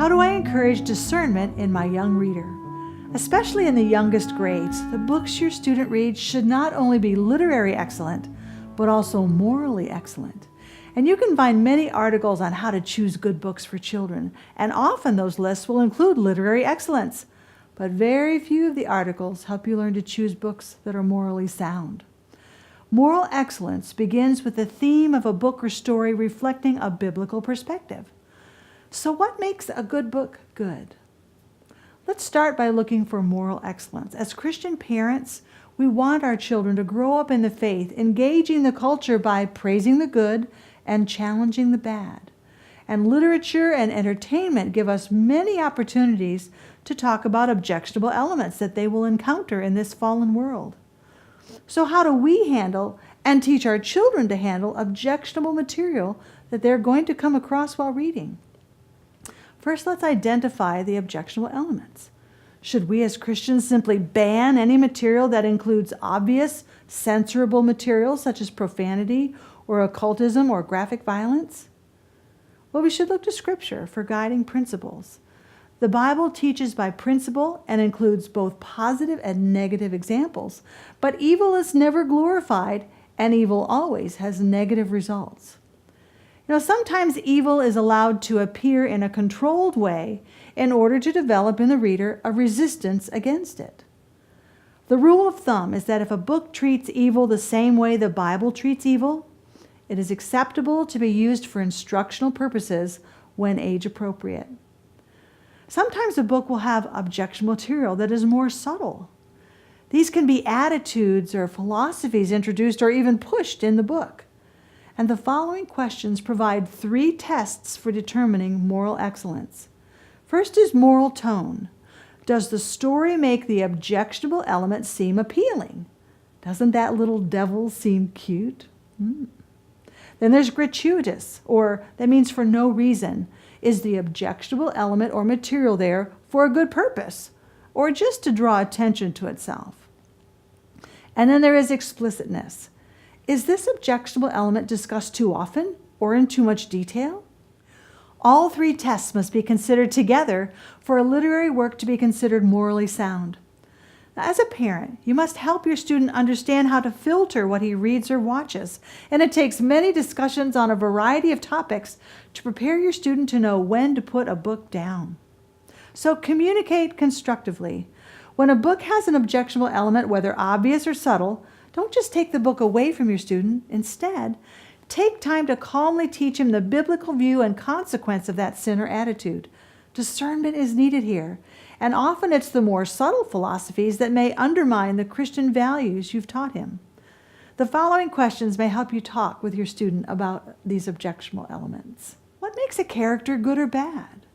How do I encourage discernment in my young reader? Especially in the youngest grades, the books your student reads should not only be literary excellent, but also morally excellent. And you can find many articles on how to choose good books for children, and often those lists will include literary excellence. But very few of the articles help you learn to choose books that are morally sound. Moral excellence begins with the theme of a book or story reflecting a biblical perspective. So what makes a good book good? Let's start by looking for moral excellence. As Christian parents, we want our children to grow up in the faith, engaging the culture by praising the good and challenging the bad. And literature and entertainment give us many opportunities to talk about objectionable elements that they will encounter in this fallen world. So how do we handle and teach our children to handle objectionable material that they're going to come across while reading? First, let's identify the objectionable elements. Should we as Christians simply ban any material that includes obvious, censorable material such as profanity or occultism or graphic violence? Well, we should look to Scripture for guiding principles. The Bible teaches by principle and includes both positive and negative examples, but evil is never glorified, and evil always has negative results. Sometimes evil is allowed to appear in a controlled way in order to develop in the reader a resistance against it. The rule of thumb is that if a book treats evil the same way the Bible treats evil, it is acceptable to be used for instructional purposes when age appropriate. Sometimes a book will have objectionable material that is more subtle. These can be attitudes or philosophies introduced or even pushed in the book. And the following questions provide 3 tests for determining moral excellence. First is moral tone. Does the story make the objectionable element seem appealing? Doesn't that little devil seem cute? Then there's gratuitous, or that means for no reason. Is the objectionable element or material there for a good purpose, or just to draw attention to itself? And then there is explicitness. Is this objectionable element discussed too often or in too much detail? All 3 tests must be considered together for a literary work to be considered morally sound. Now, as a parent, you must help your student understand how to filter what he reads or watches, and it takes many discussions on a variety of topics to prepare your student to know when to put a book down. So communicate constructively. When a book has an objectionable element, whether obvious or subtle, don't just take the book away from your student. Instead, take time to calmly teach him the biblical view and consequence of that sin or attitude. Discernment is needed here, and often it's the more subtle philosophies that may undermine the Christian values you've taught him. The following questions may help you talk with your student about these objectionable elements. What makes a character good or bad?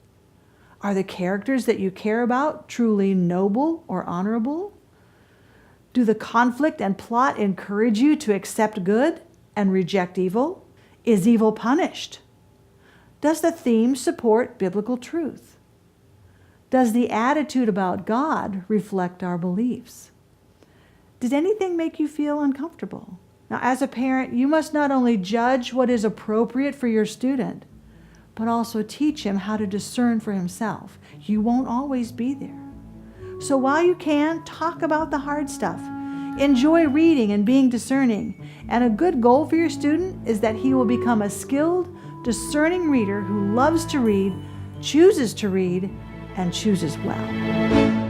Are the characters that you care about truly noble or honorable? Do the conflict and plot encourage you to accept good and reject evil? Is evil punished? Does the theme support biblical truth? Does the attitude about God reflect our beliefs? Did anything make you feel uncomfortable? Now, as a parent, you must not only judge what is appropriate for your student, but also teach him how to discern for himself. You won't always be there. So while you can, talk about the hard stuff. Enjoy reading and being discerning. And a good goal for your student is that he will become a skilled, discerning reader who loves to read, chooses to read, and chooses well.